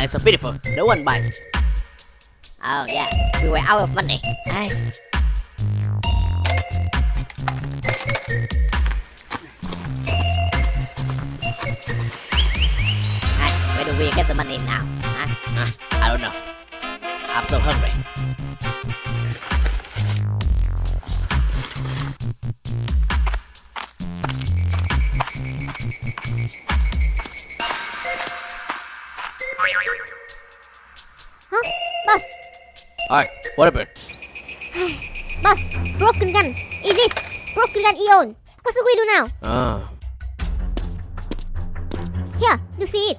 it's so beautiful. No one buys. Oh yeah, we were out of money. Nice. Where do we get the money now? Huh? I don't know. I'm so hungry. Huh? Boss! Alright, what happened? Boss! Broken gun! Is this? Broken gun Eon! What should we do now? Here, you see it?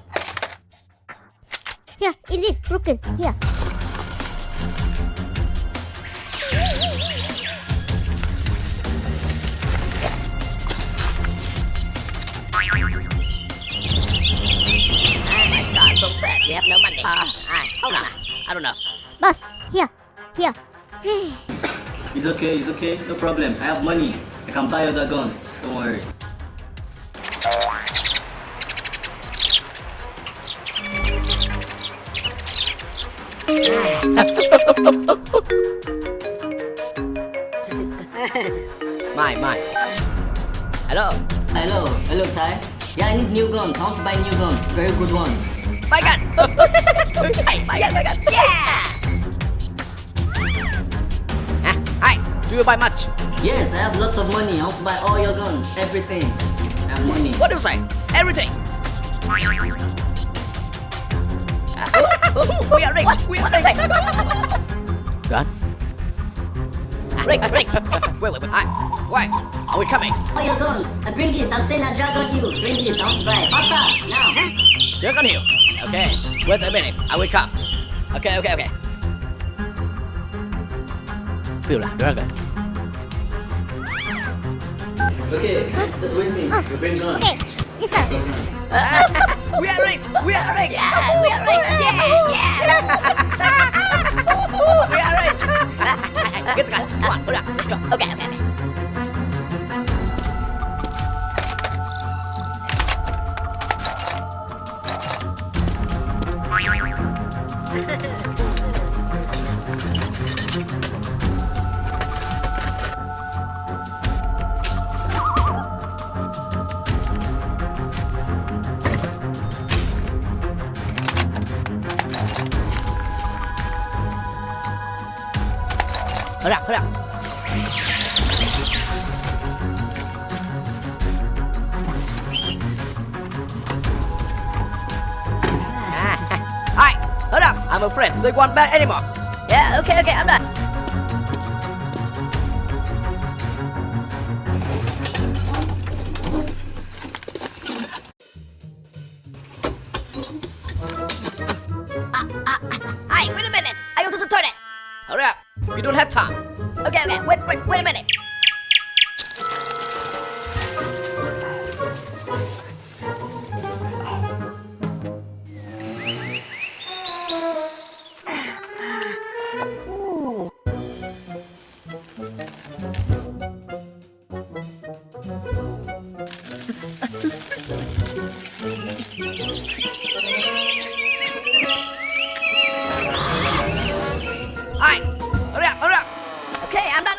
Here, is this broken? Here. Oh my god, so sad. We have no money. Hold on. I don't know. Boss, here. It's okay, no problem. I have money. I can buy other guns. Don't worry. Mine. Hello, Hello, Ty. Yeah, I need new guns. I want to buy new guns. Very good ones. my gun. Hey, my gun. Yeah. Hi. Do you buy much? Yes, I have lots of money. I want to buy all your guns. Everything. I have money. What do you say? Everything. We are rich. We are rich. Gun? Rich. Wait. Why? Are we coming? All your guns. Bring it. I'll send a drag on you. Bring it. I want to buy. Faster. Now. Check on you. Okay. Wait a minute. I will come. Okay. Feel like dragon. Okay. Just waiting. You bring guns. Okay, yes sir. We are rich. Yeah, we are rich. We are rich. Get the gun. Come on. Let's go. Okay. Hurry up. Hi, hurry up. I'm afraid they won't back anymore. Yeah, okay, I'm done. Hi, wait a minute. I go to the toilet. Hurry up. We don't have time. Okay, wait a minute. Hi, hurry up. Okay, I'm done.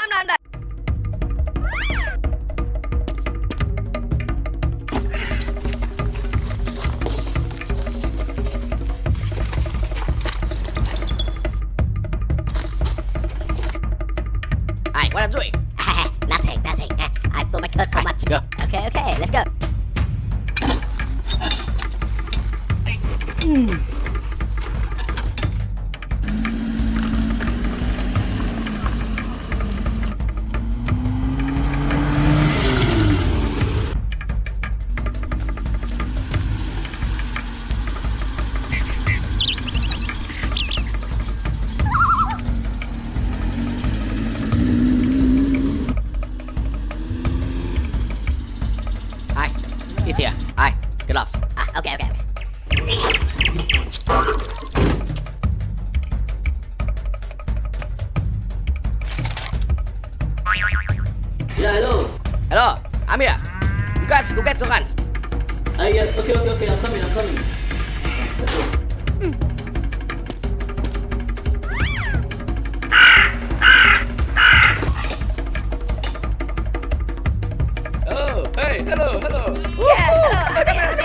Hi, what are you doing? Nothing. I stole my cut so much. Go. Okay, let's go. Hi, he's here. Hi, get off. Okay. Yeah, Hello, I'm here. You guys go get your guns. Yeah, okay. I'm coming. Let's go. hello, hello. Yeah, hello, come here.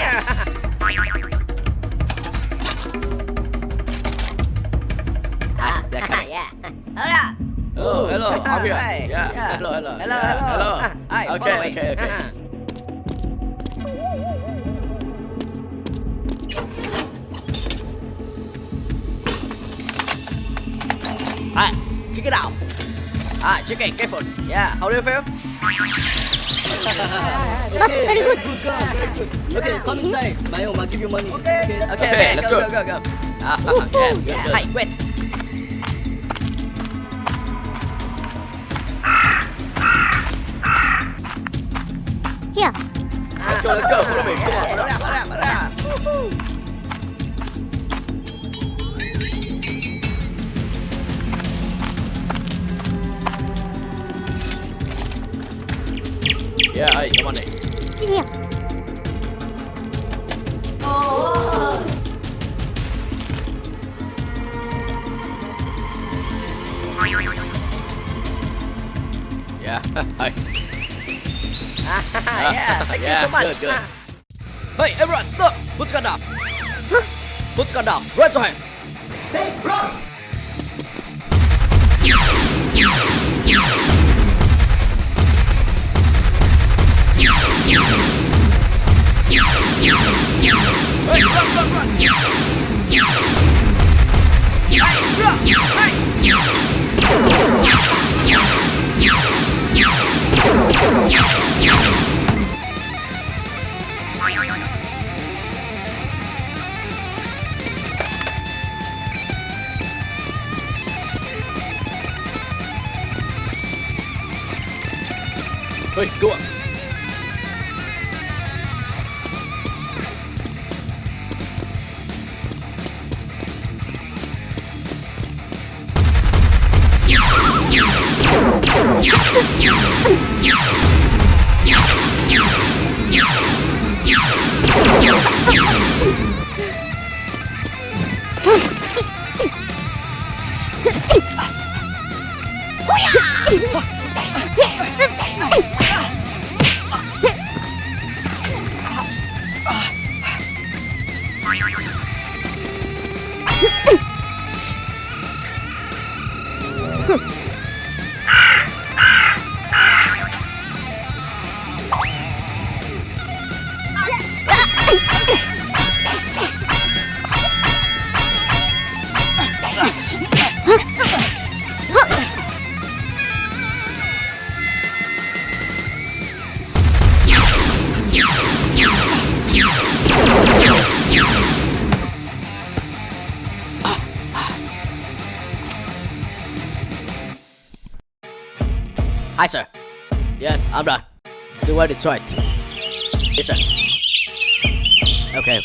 Yeah. Alright. Oh, hello, I'm here. Hi. Yeah, hello, hello. Hello, Yeah, hello. hello. Hi, follow me. Okay. Check it out. Chicken, careful. Yeah, how do you feel? Boss, very good. Okay, come inside. Mayong, I'll give you money. Okay, let's go. Go. Yes, good. Hey, wait. Here. Let's go. Follow me. Come on. Hurry up. Yeah, hey, come on. Here. Yeah, hey. Yeah, thank you so much. Good. Hey, everyone, stop! Put gun down. Put gun down. Raise your hand. Hey, run! Hey, run. Hey, go on. Hi, sir. Yes, I'm done. Do what it's right. Yes, sir. Okay.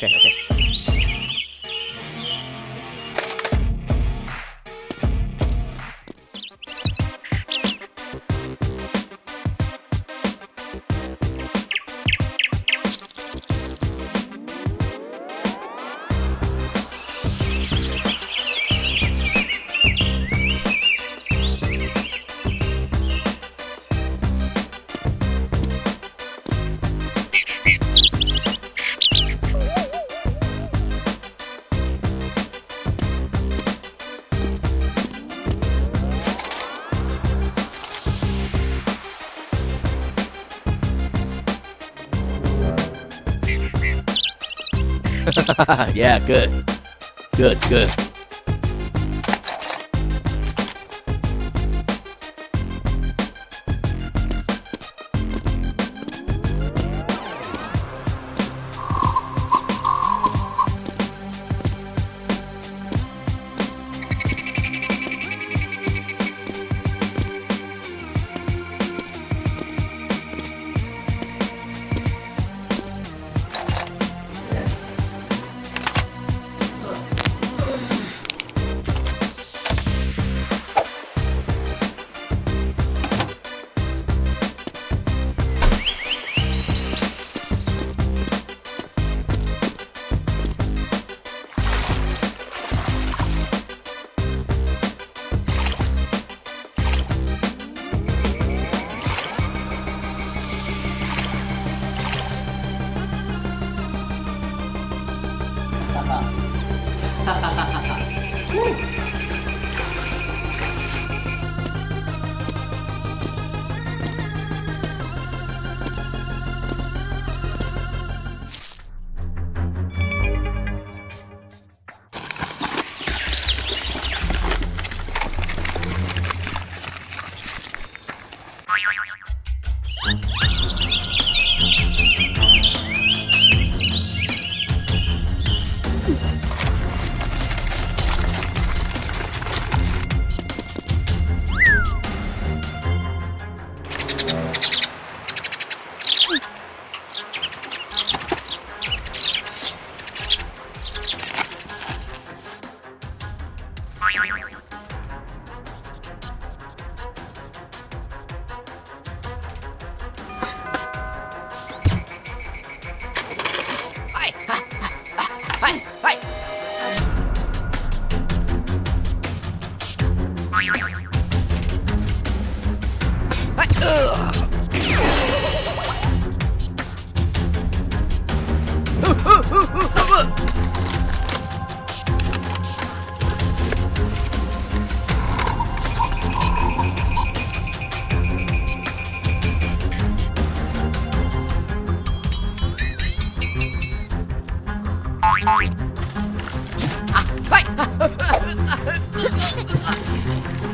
Yeah, good.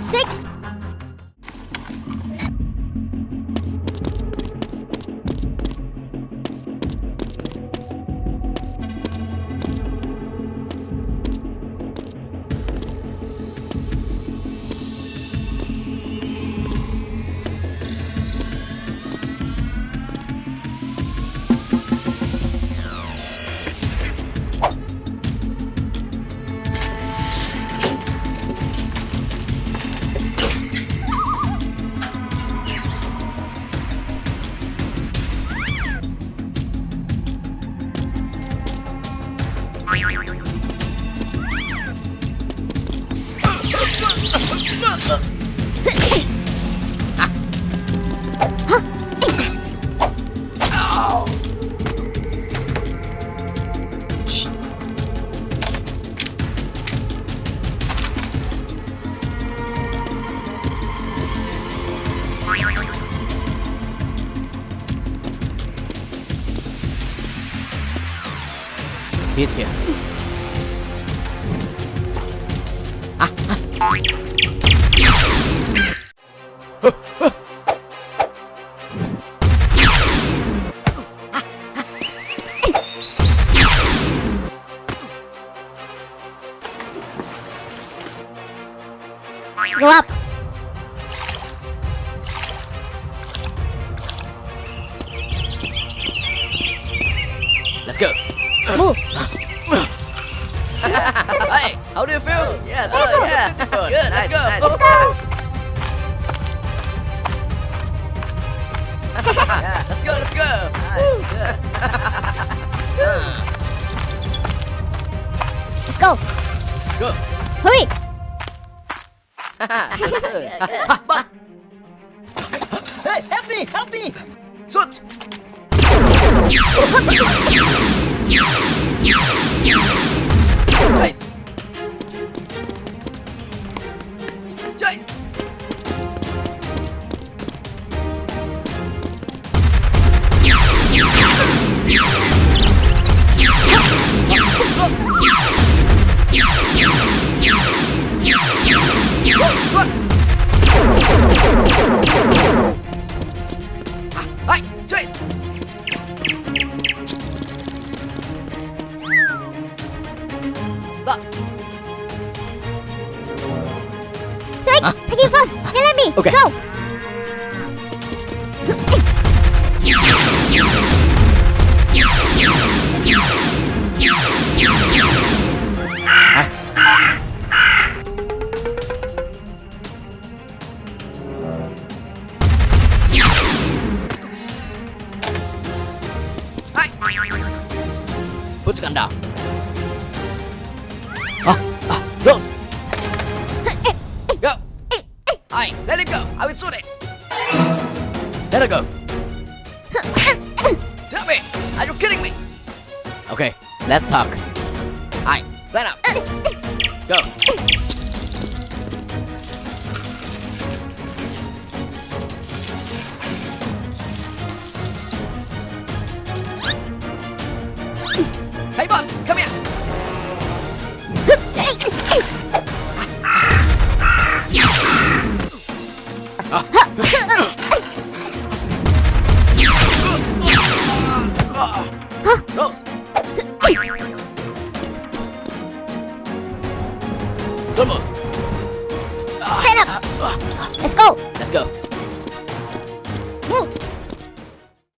Sick. He's here. Go up. Let's go. Move. Hey, how do you feel? Yes, Beautiful. yeah. Beautiful. Good, Let's go. nice. Let's go. Yeah, let's go. Nice, good. Let's go. Go. Hurry. Good. Boss. Hey, help me! Shoot. Nice. Nice. Hey, Chase. Sick. Take it fast. Hey, let me. Okay. Go. Put gun down. Close. Go. Aye, let it go. I will shoot it. Let it go. Tell me, are you kidding me? Okay, let's talk. Aye, line up. Go.